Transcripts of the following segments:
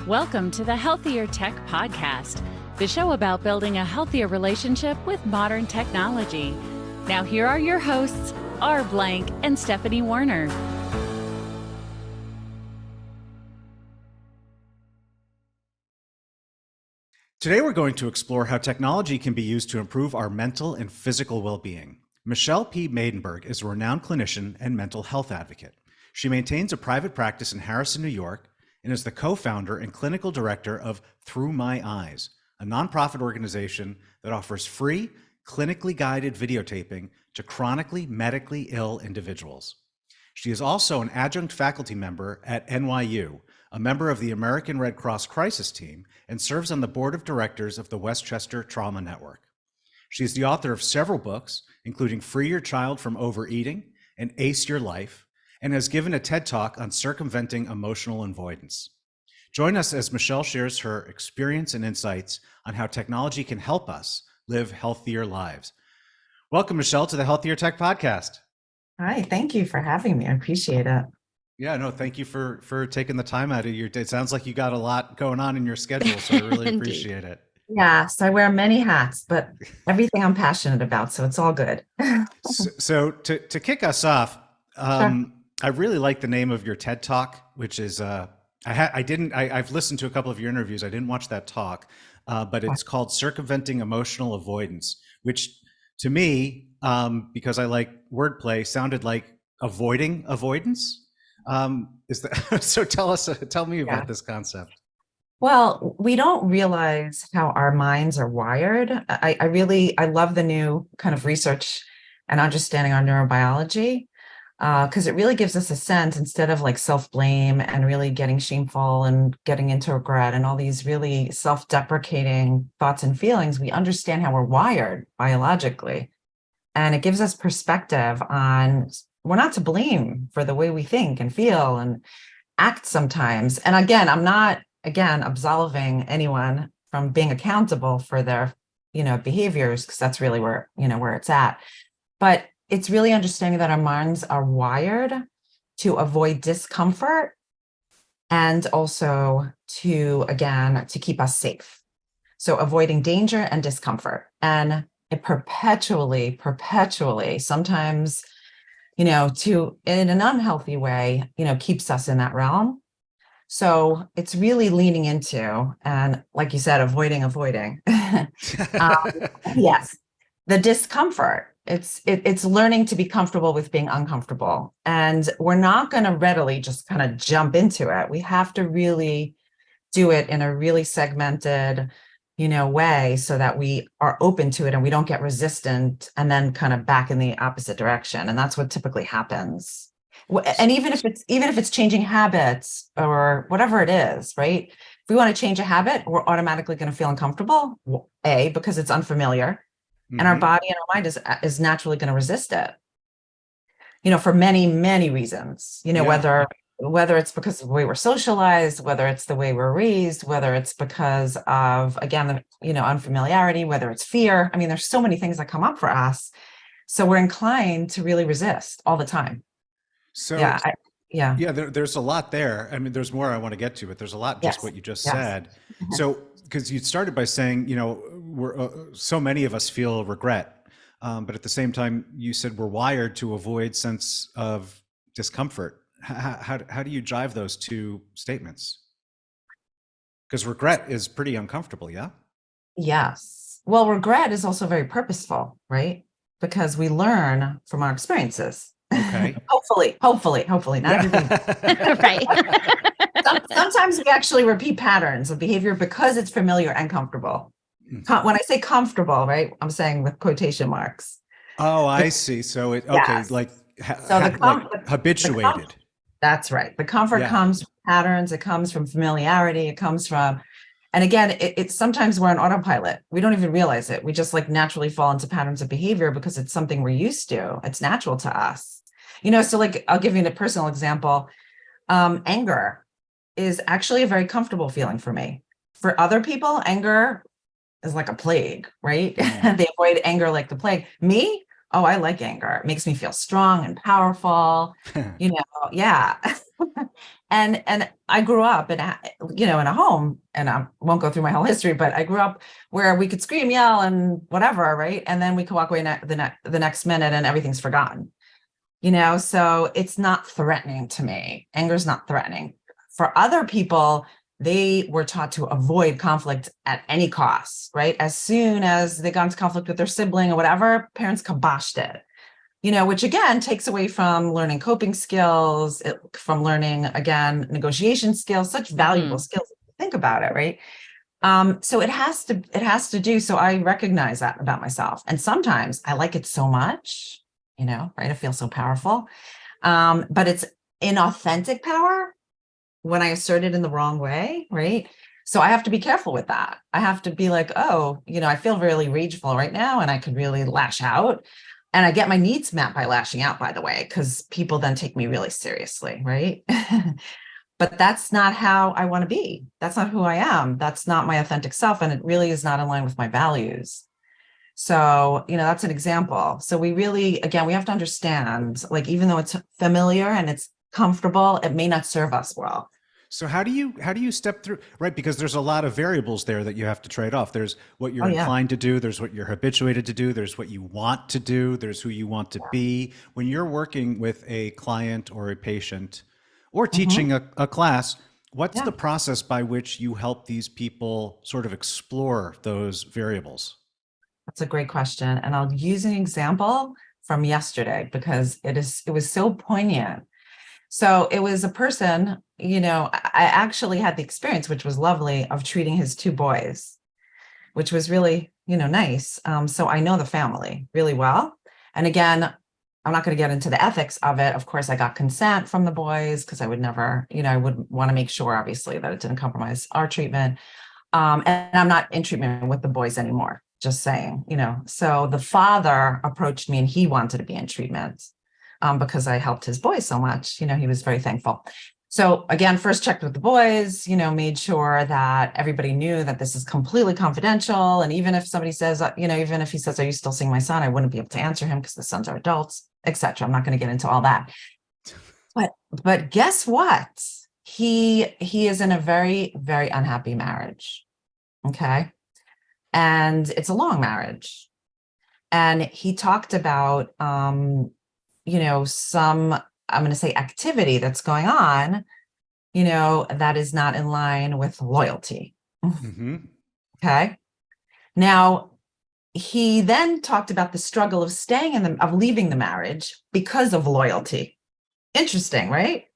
Welcome to the Healthier Tech Podcast, the show about building a healthier relationship with modern technology. Now here are your hosts, R. Blank and Stephanie Warner. Today we're going to explore how technology can be used to improve our mental and physical well-being. Michelle P. Maidenberg is a renowned clinician and mental health advocate. She maintains a private practice in Harrison, New York, and is the co-founder and clinical director of Thru My Eyes, a nonprofit organization that offers free, clinically guided videotaping to chronically medically ill individuals. She is also an adjunct faculty member at NYU, a member of the American Red Cross Crisis Team, and serves on the board of directors of the Westchester Trauma Network. She is the author of several books, including Free Your Child from Overeating and Ace Your Life, and has given a TED Talk on circumventing emotional avoidance. Join us as Michelle shares her experience and insights on how technology can help us live healthier lives. Welcome, Michelle, to the Healthier Tech Podcast. Hi, thank you for having me. I appreciate it. Yeah, no, thank you for taking the time out of your day. It sounds like you got a lot going on in your schedule, so I really appreciate it. Yes, I wear many hats, but everything I'm passionate about, so it's all good. So to kick us off, Sure. I really like the name of your TED Talk, which is I've listened to a couple of your interviews. I didn't watch that talk, but it's called Circumventing Emotional Avoidance, which to me, because I like wordplay, sounded like avoiding avoidance. Is that so? Tell me about this concept. Well, we don't realize how our minds are wired. I love the new kind of research and understanding our neurobiology. Because it really gives us a sense, instead of like self-blame and really getting shameful and getting into regret and all these really self-deprecating thoughts and feelings, we understand how we're wired biologically. And it gives us perspective on we're not to blame for the way we think and feel and act sometimes. And again, I'm not, absolving anyone from being accountable for their, behaviors, because that's really where it's at. But it's really understanding that our minds are wired to avoid discomfort and also to keep us safe. So avoiding danger and discomfort. And it perpetually, sometimes, in an unhealthy way, keeps us in that realm. So it's really leaning into, and like you said, avoiding. Yes, the discomfort. It's learning to be comfortable with being uncomfortable. And we're not going to readily just kind of jump into it. We have to really do it in a really segmented, way, so that we are open to it and we don't get resistant and then kind of back in the opposite direction. And that's what typically happens. And even if it's changing habits or whatever it is, right? If we want to change a habit, we're automatically going to feel uncomfortable, because it's unfamiliar. And our body and our mind is naturally going to resist it, for many, many reasons, whether it's because of the way we're socialized, whether it's the way we're raised, whether it's because of, again, unfamiliarity, whether it's fear. I mean, there's so many things that come up for us. So we're inclined to really resist all the time. So there's a lot there. I mean, there's more I want to get to, but there's a lot just what you just said. So, because you started by saying, we're so many of us feel regret, but at the same time, you said we're wired to avoid sense of discomfort. How do you jive those two statements? Because regret is pretty uncomfortable, yeah? Yes. Well, regret is also very purposeful, right? Because we learn from our experiences. Okay. Hopefully, not everything. Right. Sometimes we actually repeat patterns of behavior because it's familiar and comfortable. When I say comfortable, right, I'm saying with quotation marks. Oh, I see. So like habituated. That's right. The comfort comes from patterns. It comes from familiarity. It comes from, and again, it's sometimes we're on autopilot. We don't even realize it. We just like naturally fall into patterns of behavior because it's something we're used to. It's natural to us. So like, I'll give you a personal example. Anger is actually a very comfortable feeling for me. For other people, anger is like a plague, right? They avoid anger like the plague. Me, I like anger. It makes me feel strong and powerful. And I grew up in a home, and I won't go through my whole history, but I grew up where we could scream, yell, and whatever, right? And then we could walk away the next minute and everything's forgotten. So it's not threatening to me. Anger is not threatening. For other people, they were taught to avoid conflict at any cost, right? As soon as they got into conflict with their sibling or whatever, parents kiboshed it, which again takes away from learning coping skills, from learning, again, negotiation skills, such valuable skills. If you think about it, right? So it has to do. So I recognize that about myself. And sometimes I like it so much, right? I feel so powerful. But it's inauthentic power when I assert it in the wrong way, right? So I have to be careful with that. I have to be like, oh, I feel really rageful right now and I could really lash out. And I get my needs met by lashing out, by the way, because people then take me really seriously, right? But that's not how I want to be. That's not who I am. That's not my authentic self. And it really is not in line with my values. So, that's an example. So we really, again, we have to understand, like, even though it's familiar and it's comfortable, it may not serve us well. So how do you step through, right? Because there's a lot of variables there that you have to trade off. There's what you're inclined to do. There's what you're habituated to do. There's what you want to do. There's who you want to be. When you're working with a client or a patient or teaching a class, what's the process by which you help these people sort of explore those variables? That's a great question. And I'll use an example from yesterday because it was so poignant. So it was a person, I actually had the experience, which was lovely, of treating his two boys, which was really, nice. So I know the family really well. And again, I'm not going to get into the ethics of it. Of course, I got consent from the boys because I would never, I would want to make sure, obviously, that it didn't compromise our treatment. And I'm not in treatment with the boys anymore, just saying, So the father approached me and he wanted to be in treatment because I helped his boys so much. He was very thankful. So again, first checked with the boys, made sure that everybody knew that this is completely confidential. And even if somebody says, even if he says, are you still seeing my son? I wouldn't be able to answer him because the sons are adults, etc. I'm not going to get into all that. But guess what? He is in a very, very unhappy marriage. Okay. And it's a long marriage. And he talked about, some, I'm going to say, activity that's going on, that is not in line with loyalty. Mm-hmm. Okay. Now, he then talked about the struggle of of leaving the marriage because of loyalty. Interesting, right?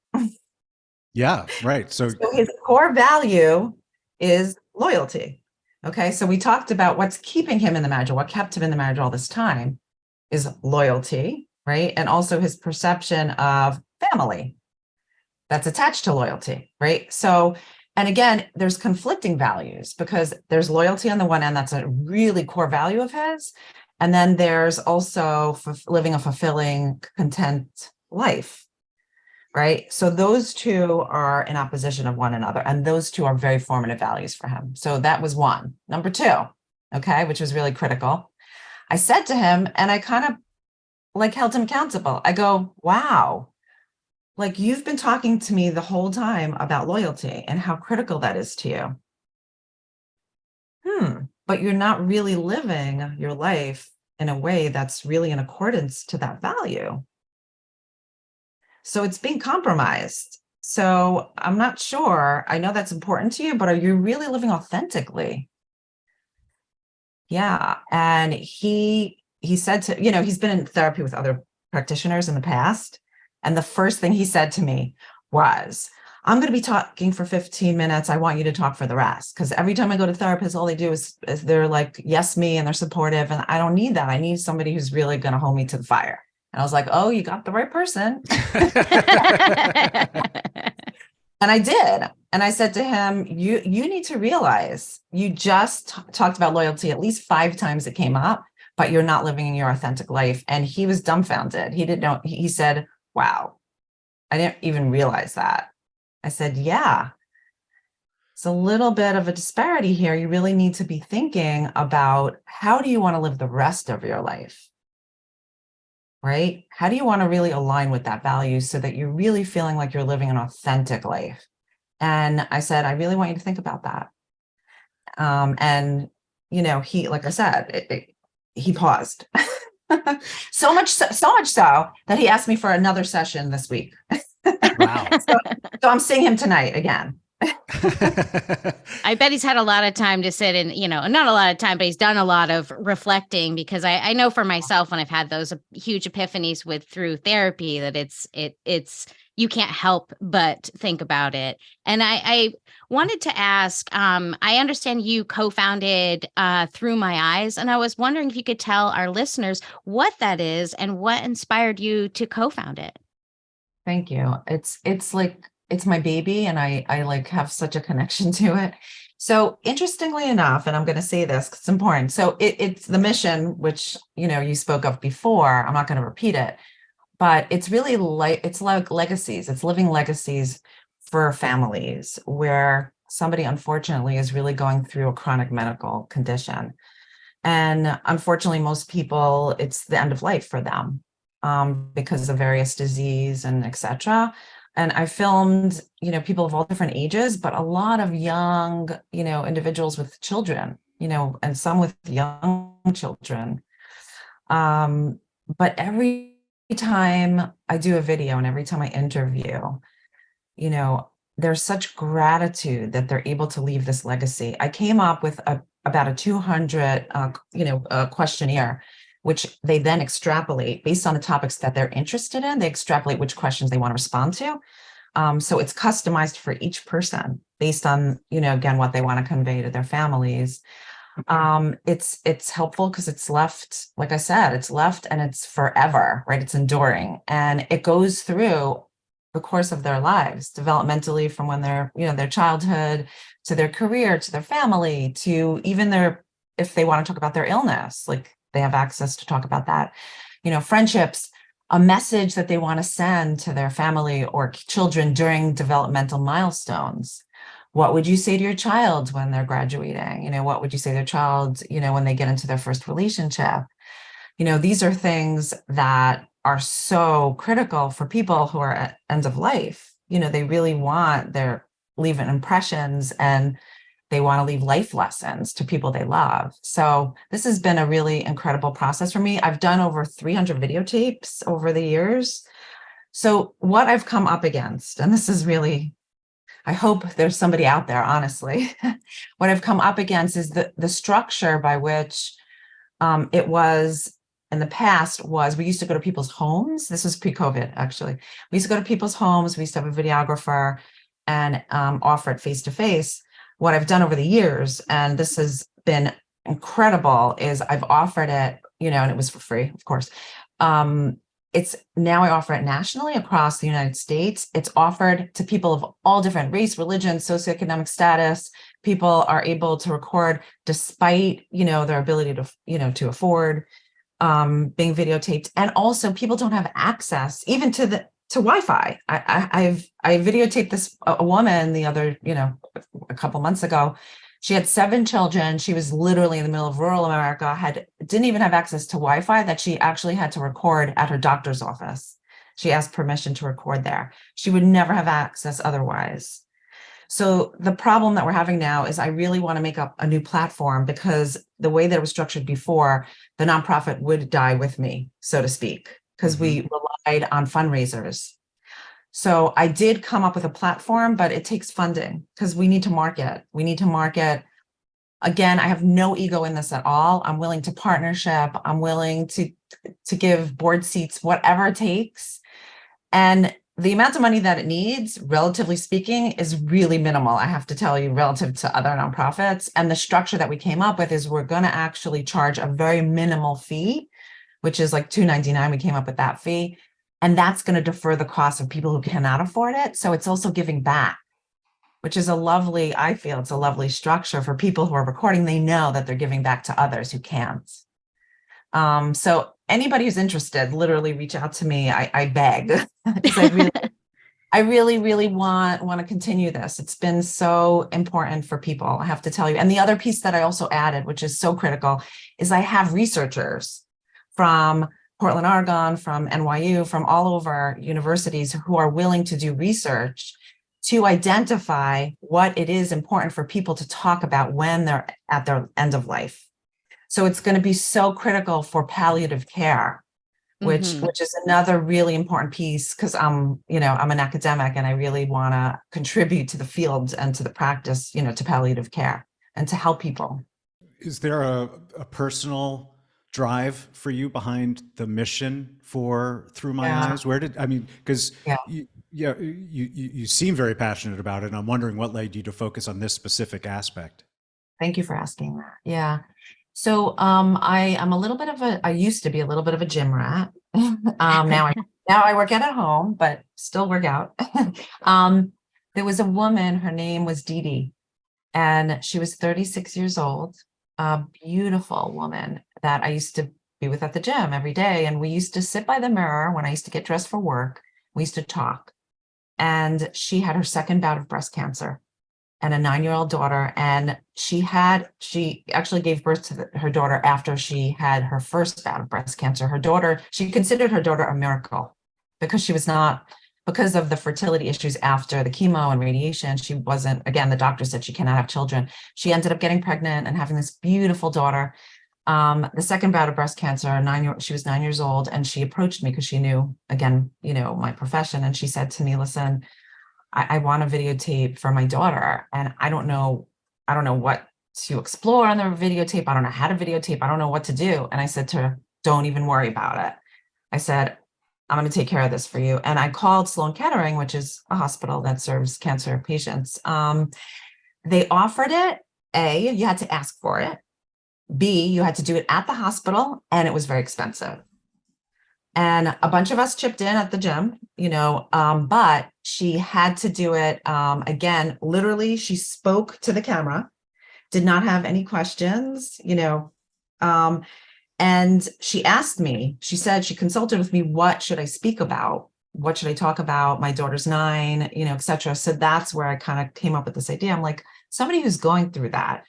Yeah, right. So his core value is loyalty. Okay. So we talked about what's keeping him in the marriage, or what kept him in the marriage all this time is loyalty, right? And also his perception of family that's attached to loyalty, right? So, and again, there's conflicting values because there's loyalty on the one end, that's a really core value of his. And then there's also living a fulfilling, content life, right? So those two are in opposition of one another. And those two are very formative values for him. So that was one. Number two, okay, which was really critical. I said to him, and I kind of held him accountable. I go, wow, you've been talking to me the whole time about loyalty and how critical that is to you. But you're not really living your life in a way that's really in accordance to that value. So it's being compromised. So I'm not sure. I know that's important to you, but are you really living authentically? Yeah. And he said to, he's been in therapy with other practitioners in the past. And the first thing he said to me was, I'm going to be talking for 15 minutes. I want you to talk for the rest. Because every time I go to therapists, all they do is they're like, yes, me, and they're supportive. And I don't need that. I need somebody who's really going to hold me to the fire. And I was like, oh, you got the right person. And I did. And I said to him, you need to realize you just talked about loyalty at least 5 times it came up, but you're not living in your authentic life. And he was dumbfounded. He didn't know. He said, wow, I didn't even realize that. I said, yeah, it's a little bit of a disparity here. You really need to be thinking about how do you want to live the rest of your life? right? How do you want to really align with that value so that you're really feeling like you're living an authentic life? And I said, I really want you to think about that. And, he, like I said, he paused. So much so that he asked me for another session this week. Wow. So I'm seeing him tonight again. I bet he's had a lot of time to sit and, not a lot of time, but he's done a lot of reflecting, because I know for myself, when I've had those huge epiphanies through therapy, that it's you can't help but think about it. And I wanted to ask, I understand you co-founded Thru My Eyes, and I was wondering if you could tell our listeners what that is and what inspired you to co-found it. Thank you. It's my baby, and I like have such a connection to it. So interestingly enough, and I'm going to say this 'cause it's important. So it's the mission, which, you spoke of before. I'm not going to repeat it, but it's really it's like legacies. It's living legacies for families where somebody unfortunately is really going through a chronic medical condition. And unfortunately, most people, it's the end of life for them, because of various disease and etc. And I filmed, people of all different ages, but a lot of young, individuals with children, and some with young children. But every time I do a video and every time I interview, there's such gratitude that they're able to leave this legacy. I came up with about a 200, questionnaire, which they then extrapolate based on the topics that they're interested in. They extrapolate which questions they want to respond to. So it's customized for each person based on, again, what they want to convey to their families. It's helpful because it's left, like I said, it's left and it's forever, right? It's enduring, and it goes through the course of their lives, developmentally, from when they're, their childhood to their career, to their family, to even if they want to talk about their illness, like they have access to talk about that, friendships, a message that they want to send to their family or children during developmental milestones. What would you say to your child when they're graduating? What would you say to their child, when they get into their first relationship? These are things that are so critical for people who are at end of life. They really want their leaving impressions, and they want to leave life lessons to people they love. So this has been a really incredible process for me. I've done over 300 videotapes over the years. So what I've come up against, and this is really, I hope there's somebody out there, honestly, what I've come up against is the structure by which it was in the past was we used to go to people's homes. This was pre-COVID, actually. We used to go to people's homes. We used to have a videographer and offer it face-to-face. What I've done over the years, and this has been incredible, is I've offered it, and it was for free, of course. It's now I offer it nationally across the United States. It's offered to people of all different race, religion, socioeconomic status. People are able to record despite, their ability to, to afford being videotaped. And also people don't have access even to Wi-Fi. I videotaped this a woman the other, a couple months ago. She had 7 children. She was literally in the middle of rural America, didn't even have access to Wi-Fi, that she actually had to record at her doctor's office. She asked permission to record there. She would never have access otherwise. So the problem that we're having now is I really want to make up a new platform, because the way that it was structured before, the nonprofit would die with me, so to speak, because we relied on fundraisers. So I did come up with a platform, but it takes funding because we need to market. We need to market. Again, I have no ego in this at all. I'm willing to partnership. I'm willing to give board seats, whatever it takes. And the amount of money that it needs, relatively speaking, is really minimal, I have to tell you, relative to other nonprofits. And the structure that we came up with is we're going to actually charge a very minimal fee, which is like $2.99. We came up with that fee. And that's going to defer the cost of people who cannot afford it. So it's also giving back, which is I feel it's a lovely structure for people who are recording. They know that they're giving back to others who can't. So anybody who's interested, literally reach out to me. I beg, because I really want to continue this. It's been so important for people, I have to tell you. And the other piece that I also added, which is so critical, is I have researchers from Portland, Oregon, from NYU, from all over universities who are willing to do research to identify what it is important for people to talk about when they're at their end of life. So it's going to be so critical for palliative care, which is another really important piece, because I'm an academic and I really want to contribute to the field and to the practice, to palliative care and to help people. Is there a personal drive for you behind the mission for Thru My Eyes? Because you seem very passionate about it, and I'm wondering what led you to focus on this specific aspect. Thank you for asking that. Yeah. So I am I used to be a little bit of a gym rat. Now I work out at home, but still work out. There was a woman, her name was Dee Dee, and she was 36 years old, a beautiful woman that I used to be with at the gym every day. And we used to sit by the mirror when I used to get dressed for work. We used to talk. And she had her second bout of breast cancer and a 9-year-old daughter. And she actually gave birth to her daughter after she had her first bout of breast cancer. She considered her daughter a miracle because because of the fertility issues after the chemo and radiation. She wasn't, again, the doctor said she cannot have children. She ended up getting pregnant and having this beautiful daughter. The second bout of breast cancer, she was 9 years old, and she approached me because she knew, again, my profession. And she said to me, listen, I want a videotape for my daughter. And I don't know what to explore on the videotape. I don't know how to videotape. I don't know what to do. And I said to her, don't even worry about it. I said, I'm going to take care of this for you. And I called Sloan Kettering, which is a hospital that serves cancer patients. They offered it. A, you had to ask for it. B, you had to do it at the hospital, and it was very expensive. And a bunch of us chipped in at the gym, but she had to do it. Again, literally, she spoke to the camera, did not have any questions, and she asked me, she said, she consulted with me, what should I speak about? What should I talk about? My daughter's 9, et cetera. So that's where I kind of came up with this idea. I'm like, somebody who's going through that,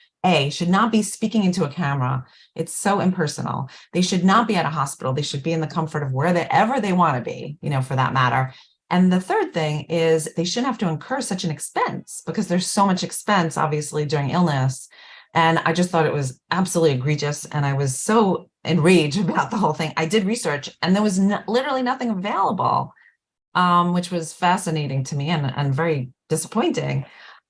should not be speaking into a camera. It's so impersonal. They should not be at a hospital. They should be in the comfort of wherever they want to be, for that matter. And the third thing is they shouldn't have to incur such an expense, because there's so much expense, obviously, during illness. And I just thought it was absolutely egregious. And I was so enraged about the whole thing. I did research, and there was literally nothing available, which was fascinating to me and very disappointing.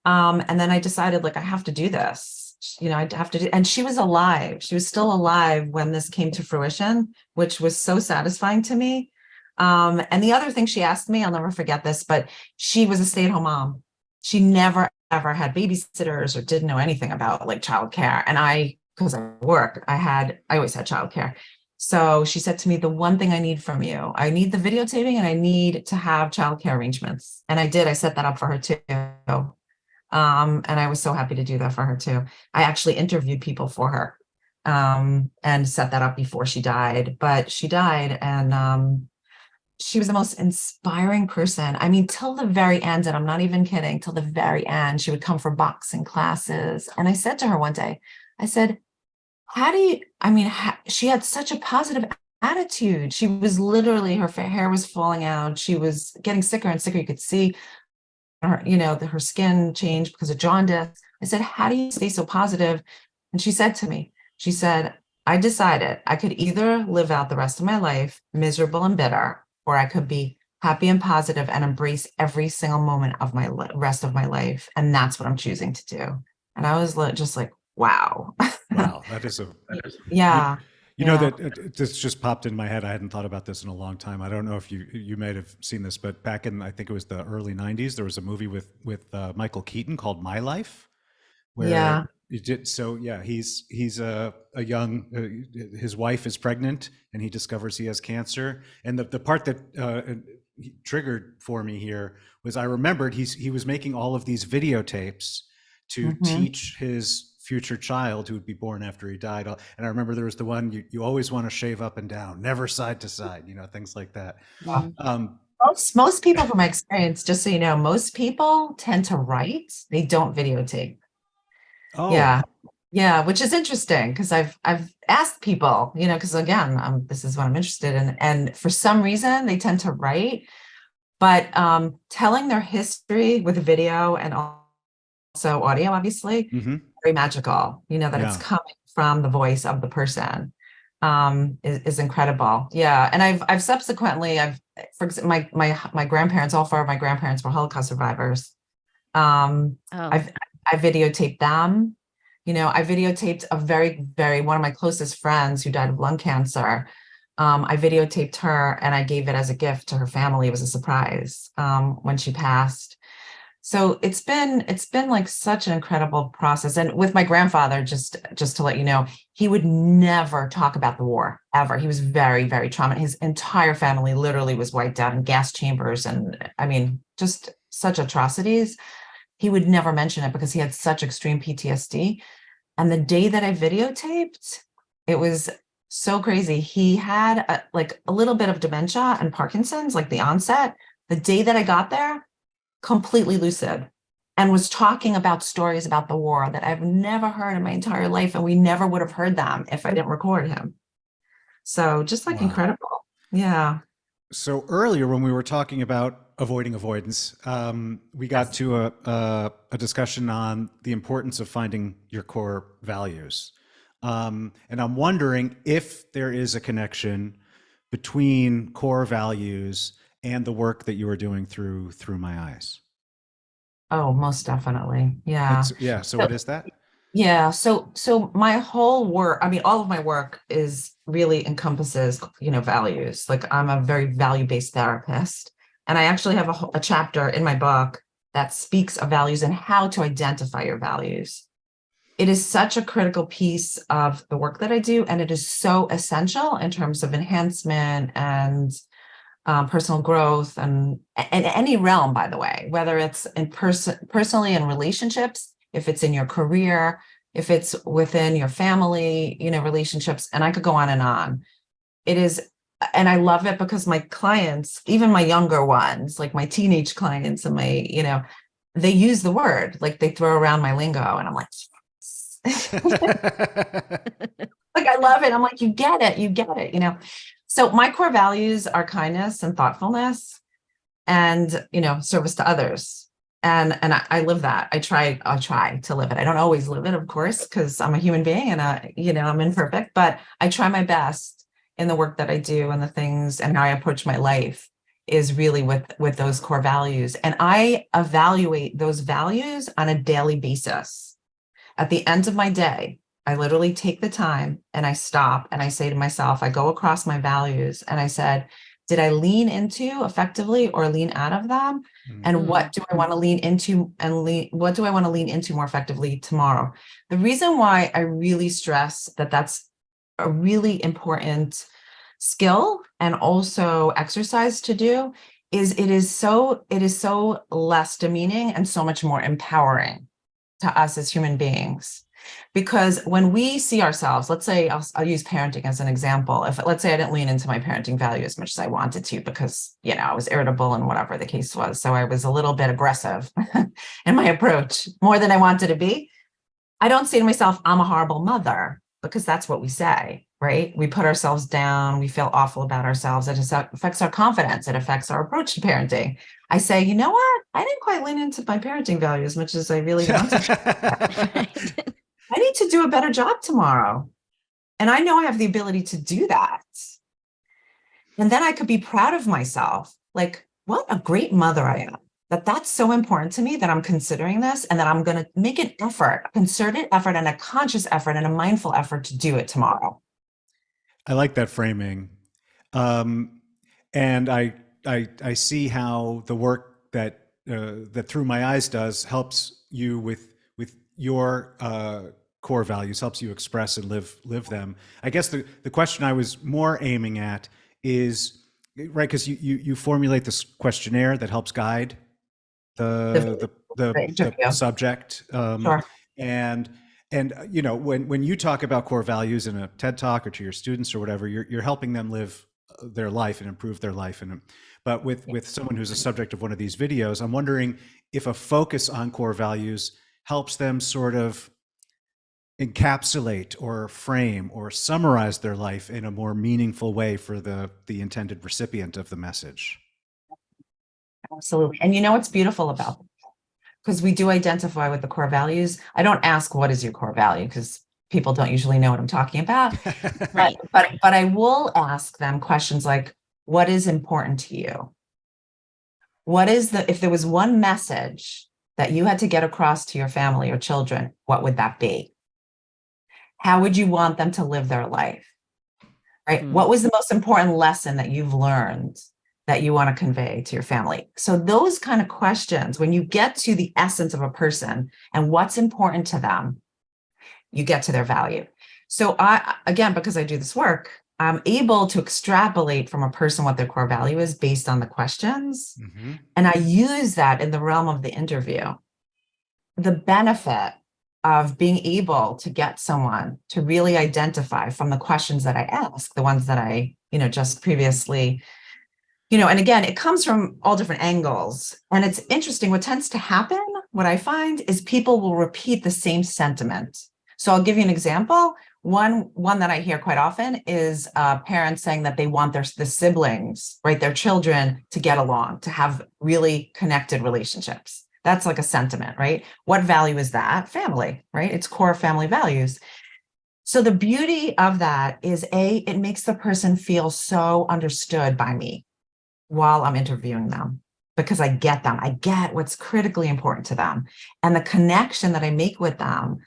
And then I decided, I have to do this. I'd have to do, and she was alive. She was still alive when this came to fruition, which was so satisfying to me. And the other thing she asked me, I'll never forget this, but she was a stay-at-home mom. She never, ever had babysitters or didn't know anything about childcare. And because I work, I always had childcare. So she said to me, the one thing I need from you, I need the videotaping, and I need to have childcare arrangements. And I did. I set that up for her too. And I was so happy to do that for her too. I actually interviewed people for her, and set that up before she died. But she died, and she was the most inspiring person. I mean, till the very end, and I'm not even kidding, till the very end, she would come for boxing classes. And I said to her one day, I said, she had such a positive attitude. She was literally, her hair was falling out. She was getting sicker and sicker. You could see her, her skin changed because of jaundice. I said, how do you stay so positive? And she said to me, I decided I could either live out the rest of my life miserable and bitter, or I could be happy and positive and embrace every single moment of my rest of my life. And that's what I'm choosing to do. And I was just like, wow. Wow. That is yeah. That this just popped in my head. I hadn't thought about this in a long time. I don't know if you may have seen this, but back in, I think it was the early 90s, there was a movie with Michael Keaton called My Life, where he did. So yeah, he's a young, his wife is pregnant, and he discovers he has cancer. And the part that triggered for me here was, I remembered he was making all of these videotapes to teach his future child who would be born after he died. And I remember there was the one, you always want to shave up and down, never side to side, things like that. Most people, from my experience, just so you know, most people tend to write, they don't videotape. Oh, yeah. Yeah, which is interesting because I've asked people, because again, this is what I'm interested in, and for some reason they tend to write, but telling their history with video and also audio, obviously, Hmm. very magical. That it's Yeah. coming from the voice of the person, is incredible. Yeah, and I've subsequently for example, my grandparents, all four of my grandparents were Holocaust survivors. Oh, I videotaped them. I videotaped a very one of my closest friends who died of lung cancer. I videotaped her and I gave it as a gift to her family. It was a surprise when she passed. So it's been like such an incredible process. And with my grandfather, just to let you know, he would never talk about the war ever. He was very traumatized. His entire family literally was wiped out in gas chambers, and I mean, just such atrocities. He would never mention it because he had such extreme PTSD. And the day that I videotaped, it was so crazy. He had like a little bit of dementia and Parkinson's, like the onset. The day that I got there, completely lucid, and was talking about stories about the war that I've never heard in my entire life. And we never would have heard them if I didn't record him. So just like Wow. incredible. Yeah. So earlier, when we were talking about avoiding avoidance, we got Yes. to a discussion on the importance of finding your core values. And I'm wondering if there is a connection between core values and the work that you are doing through My Eyes. Oh, most definitely. Yeah. Yeah. So So what is that? Yeah, so my whole work, I mean, all of my work is really encompasses, values. Like I'm a very value-based therapist, and I actually have a chapter in my book that speaks of values and how to identify your values. It is such a critical piece of the work that I do, and it is so essential in terms of enhancement and personal growth and any realm, by the way, whether it's in personally in relationships, if it's in your career, if it's within your family, relationships, and I could go on and on. It is, and I love it because my clients, even my younger ones, like my teenage clients and they use the word, like they throw around my lingo, and I'm like, yes. Like I love it. I'm like, you get it. So my core values are kindness and thoughtfulness and, service to others. And I live that. I try to live it. I don't always live it, of course, because I'm a human being and I'm imperfect, but I try my best in the work that I do and the things and how I approach my life is really with those core values. And I evaluate those values on a daily basis. At the end of my day, I literally take the time and I stop and I say to myself, I go across my values and I said, did I lean into effectively or lean out of them? And Mhm. what do I want to lean into what do I want to lean into more effectively tomorrow? The reason why I really stress that that's a really important skill and also exercise to do is it is so less demeaning and so much more empowering to us as human beings. Because when we see ourselves, let's say I'll use parenting as an example. If let's say I didn't lean into my parenting value as much as I wanted to because, I was irritable and whatever the case was. So I was a little bit aggressive in my approach, more than I wanted to be. I don't say to myself, I'm a horrible mother, because that's what we say, right? We put ourselves down, we feel awful about ourselves. It affects our confidence, it affects our approach to parenting. I say, you know what? I didn't quite lean into my parenting value as much as I really wanted to. right. I need to do a better job tomorrow. And I know I have the ability to do that. And then I could be proud of myself. Like, what a great mother I am. That's so important to me that I'm considering this and that I'm going to make an effort, a concerted effort and a conscious effort and a mindful effort to do it tomorrow. I like that framing. Um, and I see how the work that Through My Eyes does helps you with your core values, helps you express and live them. I guess the question I was more aiming at is right because you formulate this questionnaire that helps guide the The, the the, the the interview. subject, Sure. and when you talk about core values in a TED talk or to your students or whatever, you're helping them live their life and improve their life. And but with someone who's a subject of one of these videos, I'm wondering if a focus on core values helps them sort of encapsulate or frame or summarize their life in a more meaningful way for the intended recipient of the message. Absolutely. And you know what's beautiful about them? Because we do identify with the core values. I don't ask what is your core value because people don't usually know what I'm talking about. Right. But I will ask them questions like, what is important to you? What is if there was one message that you had to get across to your family or children, what would that be? How would you want them to live their life? Right? What was the most important lesson that you've learned that you want to convey to your family? So those kind of questions, when you get to the essence of a person and what's important to them, you get to their value. So again, because I do this work, I'm able to extrapolate from a person what their core value is based on the questions. Mm-hmm. And I use that in the realm of the interview. The benefit of being able to get someone to really identify from the questions that I ask, the ones that I, just previously, and again, it comes from all different angles. And it's interesting. What tends to happen, what I find is people will repeat the same sentiment. So I'll give you an example. One that I hear quite often is parents saying that they want the siblings, right, their children to get along, to have really connected relationships. That's like a sentiment, right? What value is that? Family, right? It's core family values. So the beauty of that is it makes the person feel so understood by me while I'm interviewing them, because I get them. I get what's critically important to them. And the connection that I make with them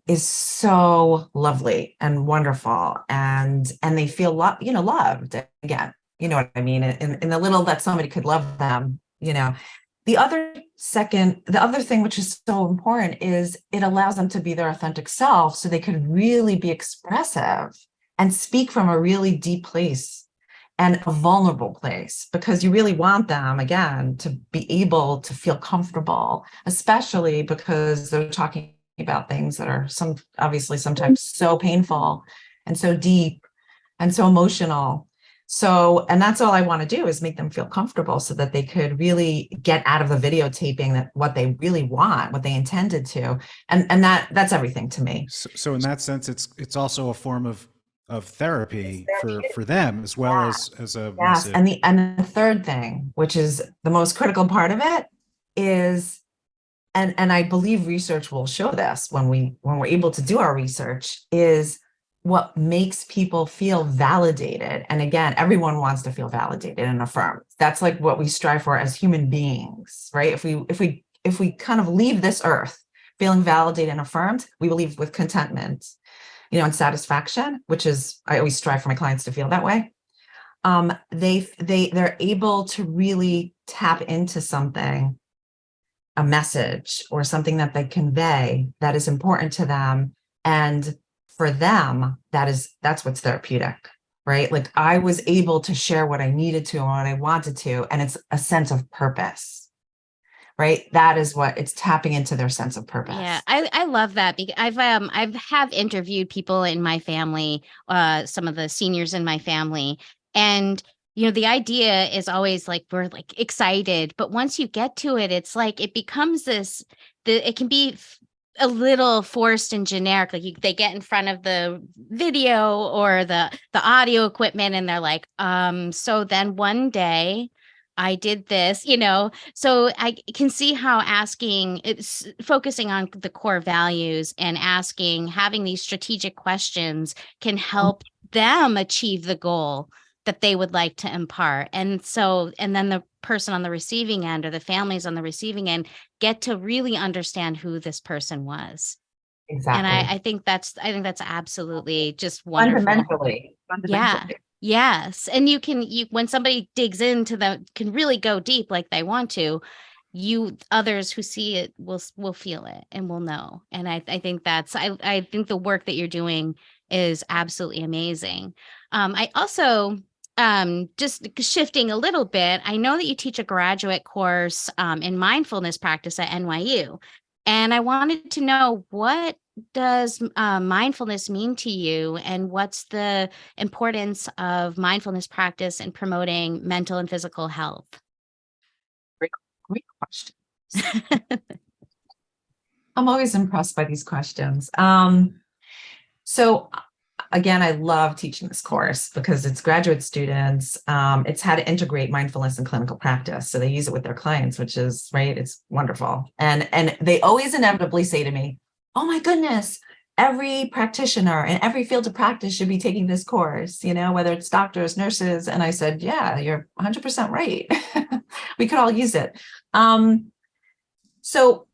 is so lovely and wonderful. And they feel loved. Again, you know what I mean? In the little that somebody could love them, The other thing, which is so important, is it allows them to be their authentic self so they could really be expressive and speak from a really deep place and a vulnerable place, because you really want them, again, to be able to feel comfortable, especially because they're talking about things that are obviously sometimes so painful and so deep and so emotional. So, and that's all I want to do is make them feel comfortable so that they could really get out of the videotaping that what they really want, what they intended to. And that's everything to me. So in that sense, it's also a form of therapy for them as well as a message. And the third thing, which is the most critical part of it, is and I believe research will show this when we're able to do our research, is what makes people feel validated. And again, everyone wants to feel validated and affirmed. That's like what we strive for as human beings, right? If we kind of leave this earth feeling validated and affirmed, we will leave with contentment, and satisfaction, which is, I always strive for my clients to feel that way. They're able to really tap into something, a message or something that they convey that is important to them. And for them, that's what's therapeutic, right? Like I was able to share what I needed to and what I wanted to, and it's a sense of purpose, right? That is what it's tapping into, their sense of purpose. Yeah, I love that because I've interviewed people in my family, some of the seniors in my family, and the idea is always like we're like excited, but once you get to it, it's like it becomes it can be a little forced and generic. Like they get in front of the video or the audio equipment, and they're like, so then one day I did this, so I can see how it's focusing on the core values and having these strategic questions can help them achieve the goal that they would like to impart. And then the person on the receiving end or the families on the receiving end get to really understand who this person was. Exactly. And I think that's absolutely just wonderful. Fundamentally. Yeah. Yes. And when somebody digs into can really go deep like they want to, others who see it will feel it and will know. And I think I think the work that you're doing is absolutely amazing. I also, just shifting a little bit, I know that you teach a graduate course in mindfulness practice at NYU. And I wanted to know, what does mindfulness mean to you, and what's the importance of mindfulness practice in promoting mental and physical health? Great question. I'm always impressed by these questions. So again, I love teaching this course because it's graduate students. It's how to integrate mindfulness in clinical practice. So they use it with their clients, which is right. It's wonderful. And they always inevitably say to me, oh my goodness, every practitioner in every field of practice should be taking this course, whether it's doctors, nurses. And I said, yeah, you're 100% right. We could all use it. So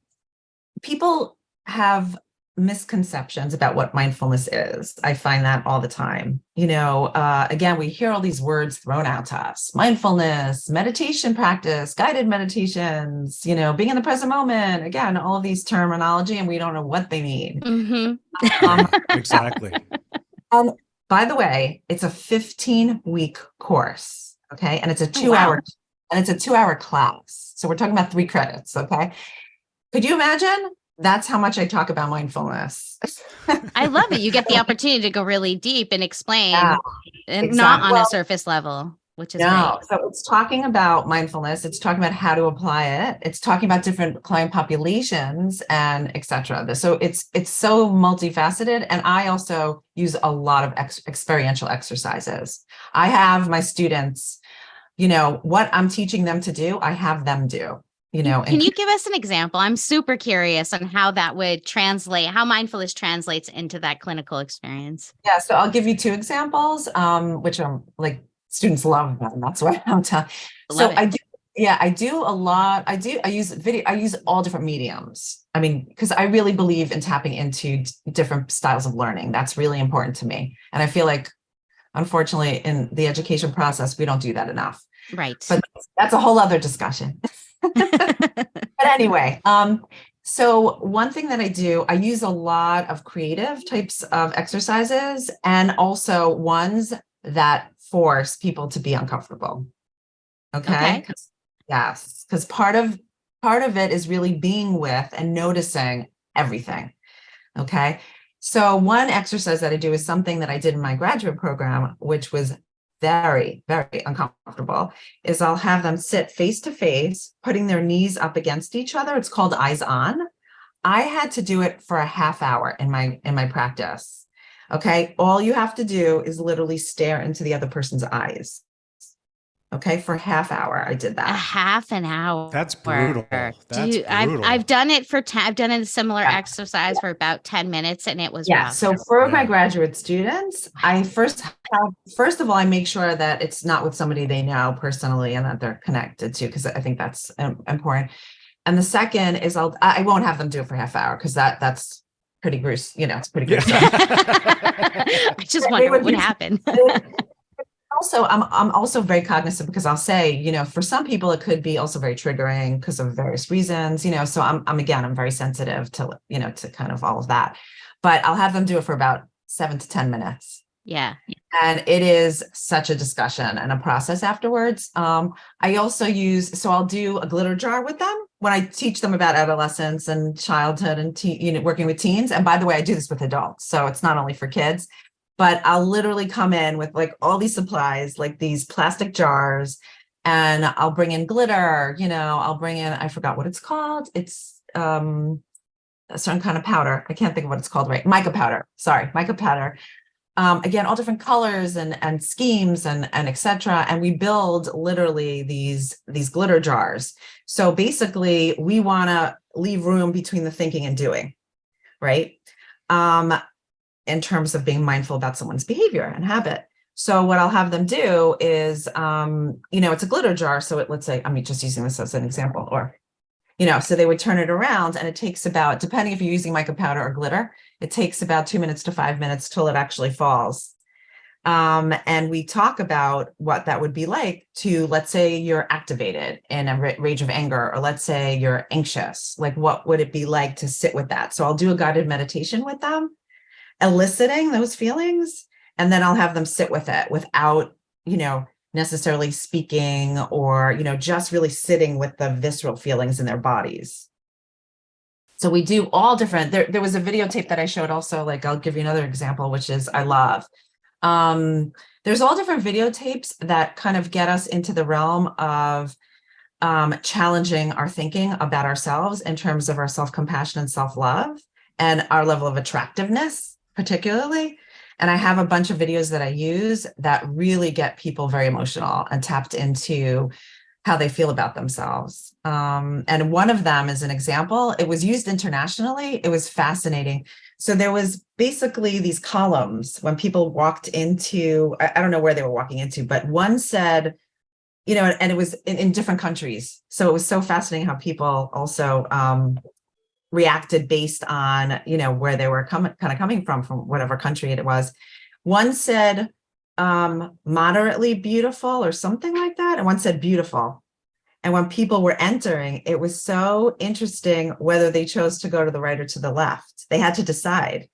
people have misconceptions about what mindfulness is. I find that all the time. Again, we hear all these words thrown out to us: mindfulness, meditation practice, guided meditations, being in the present moment. Again, all of these terminology, and we don't know what they mean. Exactly. And by the way, it's a 15-week course. Okay. And it's a 2-hour class. So we're talking about 3 credits. Okay. Could you imagine? That's how much I talk about mindfulness. I love it. You get the opportunity to go really deep and explain, and exactly. not on a surface level, which is great. So it's talking about mindfulness. It's talking about how to apply it. It's talking about different client populations and et cetera. So it's so multifaceted. And I also use a lot of experiential exercises. I have my students, what I'm teaching them to do, I have them do. Can you give us an example? I'm super curious on how that would translate, how mindfulness translates into that clinical experience. Yeah, so I'll give you 2 examples, which are like students love them. That's what I'm telling. So I do a lot. I use video. I use all different mediums. I mean, because I really believe in tapping into different styles of learning. That's really important to me. And I feel like, unfortunately, in the education process, we don't do that enough. Right. But that's a whole other discussion. But anyway, so one thing that I do, I use a lot of creative types of exercises and also ones that force people to be uncomfortable. Okay. Yes. Because part of it is really being with and noticing everything. Okay. So one exercise that I do is something that I did in my graduate program, which was very, very uncomfortable, is I'll have them sit face to face, putting their knees up against each other. It's called eyes on. I had to do it for a half hour in my practice. Okay. All you have to do is literally stare into the other person's eyes. Okay. For a half hour, I did that. A half an hour. That's brutal. Brutal. I've done it I've done a similar exercise for about 10 minutes and it was rough. So for my graduate students, I first of all, I make sure that it's not with somebody they know personally and that they're connected to, because I think that's important. And the second is I won't have them do it for a half hour because that's pretty gruesome. It's pretty gruesome. I just wonder what would happen. Also, I'm also very cognizant because I'll say, for some people it could be also very triggering because of various reasons, so I'm very sensitive to, to kind of all of that, but I'll have them do it for about 7 to 10 minutes. Yeah. And it is such a discussion and a process afterwards. I also I'll do a glitter jar with them when I teach them about adolescence and childhood and working with teens. And by the way, I do this with adults. So it's not only for kids. But I'll literally come in with like all these supplies, like these plastic jars, and I'll bring in glitter, I'll bring in, I forgot what it's called. It's a certain kind of powder. I can't think of what it's called, right? Mica powder. Again, all different colors and schemes and et cetera. And we build literally these glitter jars. So basically we want to leave room between the thinking and doing, right? In terms of being mindful about someone's behavior and habit. So what I'll have them do is, it's a glitter jar. So let's say, I'm just using this as an example, or, so they would turn it around and it takes about, depending if you're using mica powder or glitter, it takes about 2 minutes to 5 minutes till it actually falls. And we talk about what that would be like to, let's say you're activated in a rage of anger, or let's say you're anxious, like what would it be like to sit with that? So I'll do a guided meditation with them, eliciting those feelings, and then I'll have them sit with it without, necessarily speaking or, just really sitting with the visceral feelings in their bodies. So we do all different, there was a videotape that I showed also, like I'll give you another example, which is I love. There's all different videotapes that kind of get us into the realm of challenging our thinking about ourselves in terms of our self-compassion and self-love and our level of attractiveness, particularly. And I have a bunch of videos that I use that really get people very emotional and tapped into how they feel about themselves. And one of them is an example. It was used internationally. It was fascinating. So there was basically these columns when people walked into, I don't know where they were walking into, but one said, and it was in different countries. So it was so fascinating how people also reacted based on, where they were coming from whatever country it was. One said moderately beautiful or something like that. And one said beautiful. And when people were entering, it was so interesting whether they chose to go to the right or to the left. They had to decide.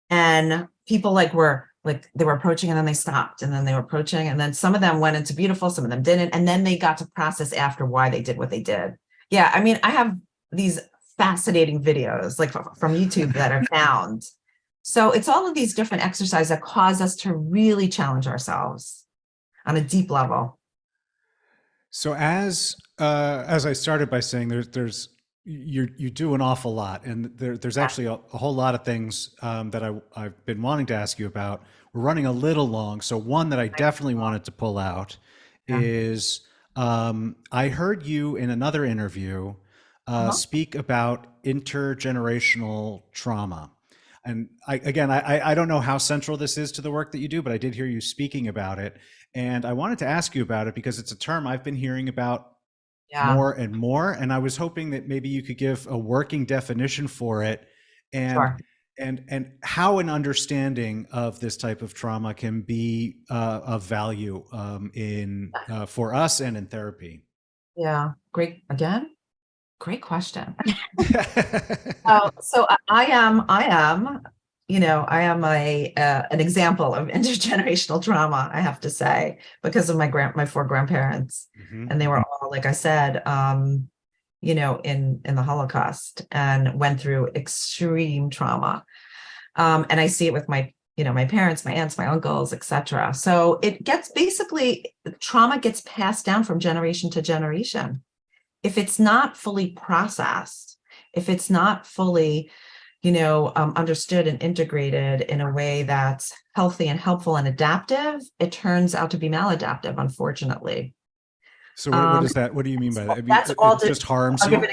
And people they were approaching and then they stopped and then they were approaching. And then some of them went into beautiful, some of them didn't. And then they got to process after why they did what they did. Yeah. I mean, I have these fascinating videos from YouTube that I found. So it's all of these different exercises that cause us to really challenge ourselves on a deep level. So as I started by saying, you do an awful lot, and there's actually a whole lot of things that I've been wanting to ask you about. We're running a little long, so one that I definitely wanted to pull out is I heard you in another interview speak about intergenerational trauma. And I don't know how central this is to the work that you do, but I did hear you speaking about it. And I wanted to ask you about it because it's a term I've been hearing about more and more. And I was hoping that maybe you could give a working definition for it and how an understanding of this type of trauma can be of value for us and in therapy. Yeah. Great question. So I am an example of intergenerational trauma, I have to say, because of my four grandparents, and they were all, like I said, in the Holocaust and went through extreme trauma. And I see it with my parents, my aunts, my uncles, etc. So trauma gets passed down from generation to generation. If it's not fully processed, if it's not fully, understood and integrated in a way that's healthy and helpful and adaptive, it turns out to be maladaptive, unfortunately. So what is that? What do you mean by that? That's all. It just harms I'll you? give an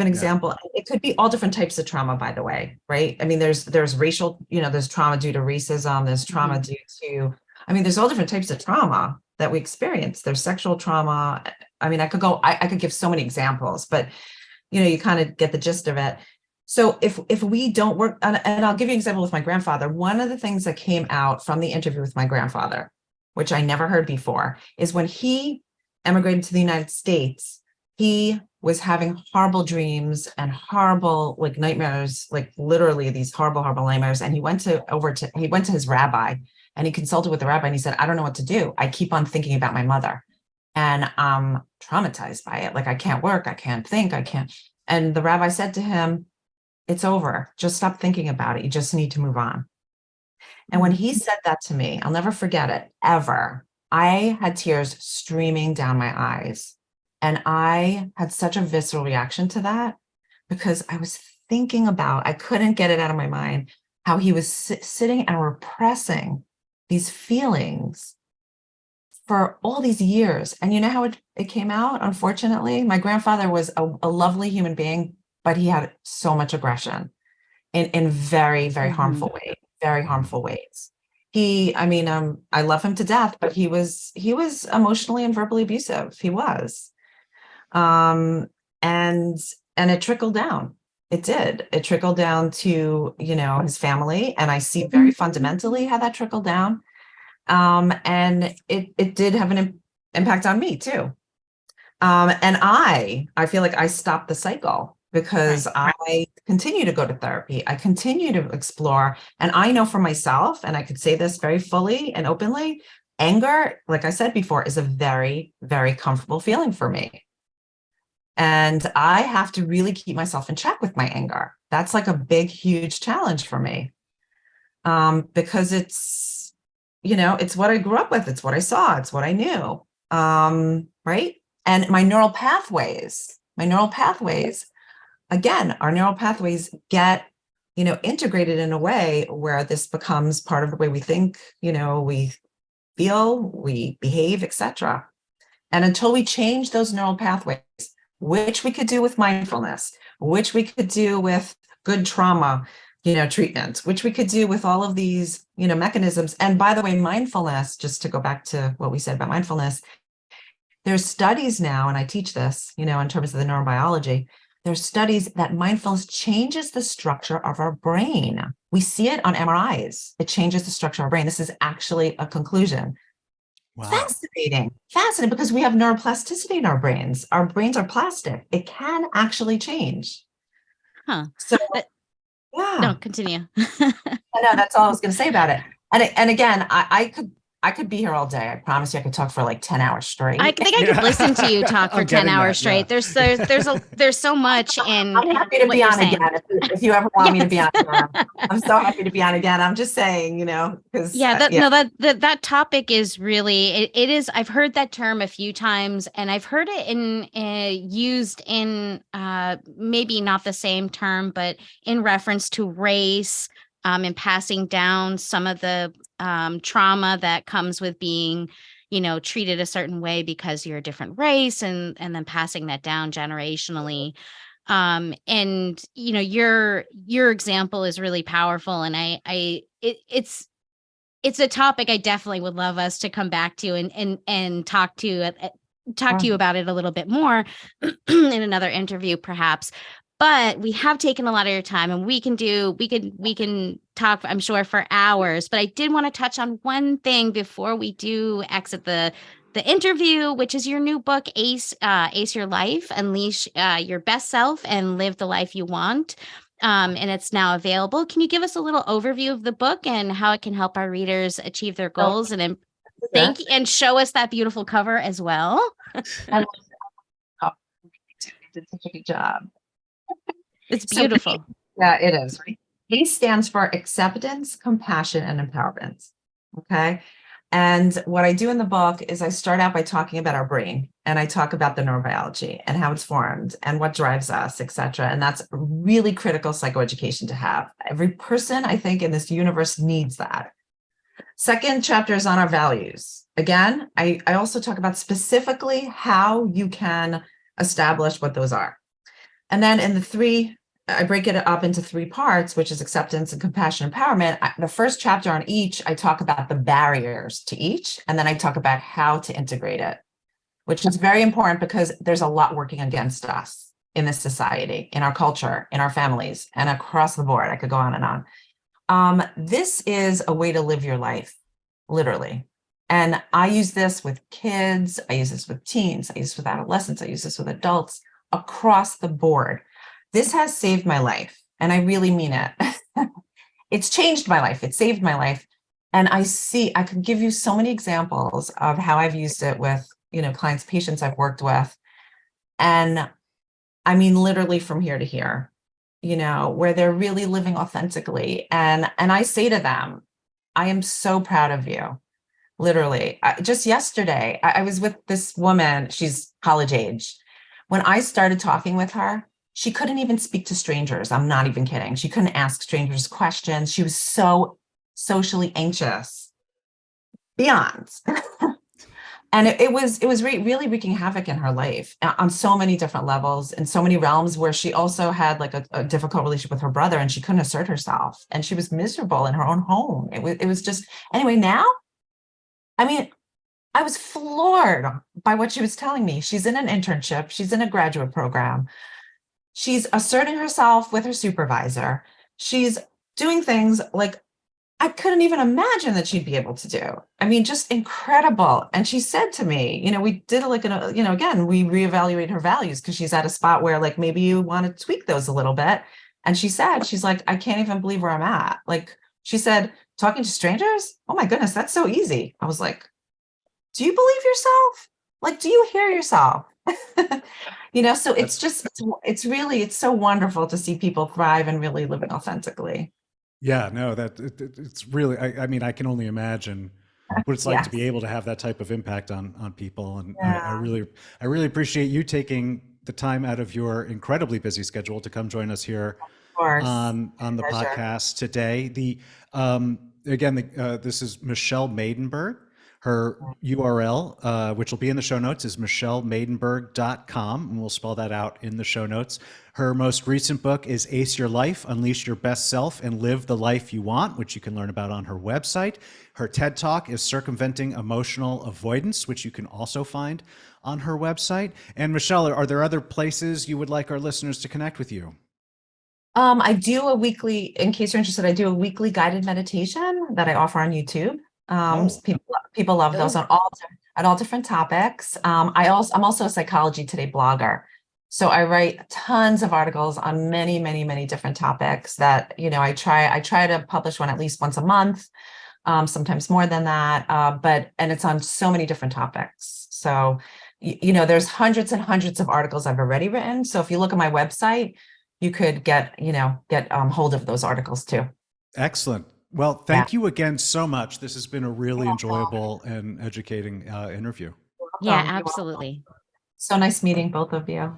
example. It could be all different types of trauma, by the way, right? I mean, there's racial, there's trauma due to racism, there's trauma due to, there's all different types of trauma that we experience. There's sexual trauma. I mean, I could give so many examples, but you kind of get the gist of it. So if we don't work, and I'll give you an example with my grandfather. One of the things that came out from the interview with my grandfather, which I never heard before, is when he emigrated to the United States, he was having horrible dreams and horrible nightmares, literally these horrible nightmares. And he went to his rabbi and he consulted with the rabbi and he said, I don't know what to do. I keep on thinking about my mother and I'm traumatized by it. I can't work. I can't think. I can't. And the rabbi said to him, it's over. Just stop thinking about it. You just need to move on. And when he said that to me, I'll never forget it ever. I had tears streaming down my eyes. And I had such a visceral reaction to that because I was thinking about, I couldn't get it out of my mind, how he was sitting and repressing these feelings for all these years. And you know how it came out? Unfortunately, my grandfather was a lovely human being, but he had so much aggression in very, very harmful ways, very harmful ways. I love him to death, but he was emotionally and verbally abusive. He was. And it trickled down. It did. It trickled down to, his family. And I see very fundamentally how that trickled down. And it did have an impact on me too. And I feel like I stopped the cycle because I continue to go to therapy. I continue to explore. And I know for myself, and I could say this very fully and openly, anger, like I said before, is a very, very comfortable feeling for me. And I have to really keep myself in check with my anger. That's a big, huge challenge for me. Because it's what I grew up with. It's what I saw. It's what I knew. Right. And my neural pathways, again, our neural pathways get, integrated in a way where this becomes part of the way we think, we feel, we behave, etc. And until we change those neural pathways, which we could do with mindfulness, which we could do with good trauma, treatment, which we could do with all of these, mechanisms. And by the way, mindfulness, just to go back to what we said about mindfulness, there's studies now, and I teach this, in terms of the neurobiology, there's studies that mindfulness changes the structure of our brain. We see it on MRIs. It changes the structure of our brain. This is actually a conclusion. Wow. Fascinating, because we have neuroplasticity in our brains. Our brains are plastic. It can actually change. Huh. So, yeah. No, continue. I know, that's all I was going to say about it. And again, I could be here all day. I promise you I could talk for like 10 hours straight. I think I could listen to you talk for 10 hours straight. Yeah. There's so much in I'm happy to be on again if you ever want me to be on again. I'm so happy to be on again. I'm just saying, because that topic is really it is. I've heard that term a few times, and I've heard it used in maybe not the same term, but in reference to race, and passing down some of the trauma that comes with being, treated a certain way because you're a different race, and then passing that down generationally. And your example is really powerful, and it's a topic I definitely would love us to come back to and talk to you about it a little bit more in another interview, perhaps. But we have taken a lot of your time, and we can talk, I'm sure, for hours. But I did want to touch on one thing before we do exit the interview, which is your new book, Ace Your Life, Unleash Your Best Self and Live the Life You Want. And it's now available. Can you give us a little overview of the book and how it can help our readers achieve their goals? And thank you, and show us that beautiful cover as well. I did such a good job. It's beautiful. Yeah, it is. Right? ACE stands for acceptance, compassion, and empowerment. Okay. And what I do in the book is I start out by talking about our brain, and I talk about the neurobiology and how it's formed and what drives us, et cetera. And that's really critical psychoeducation to have. Every person, I think, in this universe needs that. Second chapter is on our values. Again, I also talk about specifically how you can establish what those are. And then in the three, I break it up into three parts, which is acceptance and compassion, empowerment. The first chapter on each, I talk about the barriers to each, and then I talk about how to integrate it, which is very important because there's a lot working against us in this society, in our culture, in our families, and across the board. I could go on and on. This is a way to live your life, literally. And I use this with kids. I use this with teens. I use this with adolescents. I use this with adults across the board. This has saved my life, and I really mean it. It's changed my life. It saved my life. And I could give you so many examples of how I've used it with, clients, patients I've worked with. And I mean, literally from here to here, where they're really living authentically. And I say to them, I am so proud of you. Literally. Just yesterday, I was with this woman. She's college age. When I started talking with her, she couldn't even speak to strangers. I'm not even kidding. She couldn't ask strangers questions. She was so socially anxious, beyond. And it was really wreaking havoc in her life on so many different levels, in so many realms, where she also had like a difficult relationship with her brother, and she couldn't assert herself, and she was miserable in her own home. It was just, anyway, now, I mean, I was floored by what she was telling me. She's in an internship. She's in a graduate program. She's asserting herself with her supervisor. She's doing things like I couldn't even imagine that she'd be able to do. I mean, just incredible. And she said to me, we did like, again, we reevaluate her values because she's at a spot where like, maybe you want to tweak those a little bit. And she's like, I can't even believe where I'm at. Like she said, talking to strangers. Oh my goodness, that's so easy. I was like, do you believe yourself? Like, do you hear yourself? So it's so wonderful to see people thrive and really living authentically. Yeah, no, it's really, I mean, I can only imagine what it's like to Yes. be able to have that type of impact on people. And Yeah. I really appreciate you taking the time out of your incredibly busy schedule to come join us here Of course. on the Pleasure. podcast today. This is Michelle Maidenberg. Her URL, which will be in the show notes, is michellemaidenberg.com, and we'll spell that out in the show notes. Her most recent book is Ace Your Life, Unleash Your Best Self and Live the Life You Want, which you can learn about on her website. Her TED Talk is Circumventing Emotional Avoidance, which you can also find on her website. And Michelle, are there other places you would like our listeners to connect with you? I do a weekly, in case you're interested, I do a weekly guided meditation that I offer on YouTube. People love those on all different topics. I'm also a Psychology Today blogger. So I write tons of articles on many, many, many different topics that, I try to publish one at least once a month, sometimes more than that. And it's on so many different topics. So, there's hundreds and hundreds of articles I've already written. So if you look at my website, you could get hold of those articles too. Excellent. Well, thank you again so much. This has been a really enjoyable and educating interview. Yeah, absolutely. So nice meeting both of you.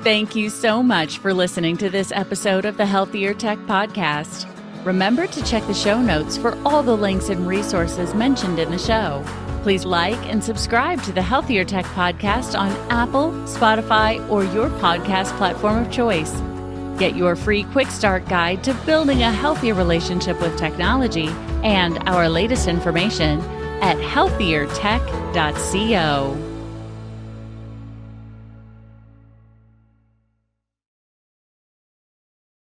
Thank you so much for listening to this episode of the Healthier Tech Podcast. Remember to check the show notes for all the links and resources mentioned in the show. Please like and subscribe to the Healthier Tech Podcast on Apple, Spotify, or your podcast platform of choice. Get your free quick start guide to building a healthier relationship with technology and our latest information at healthiertech.co.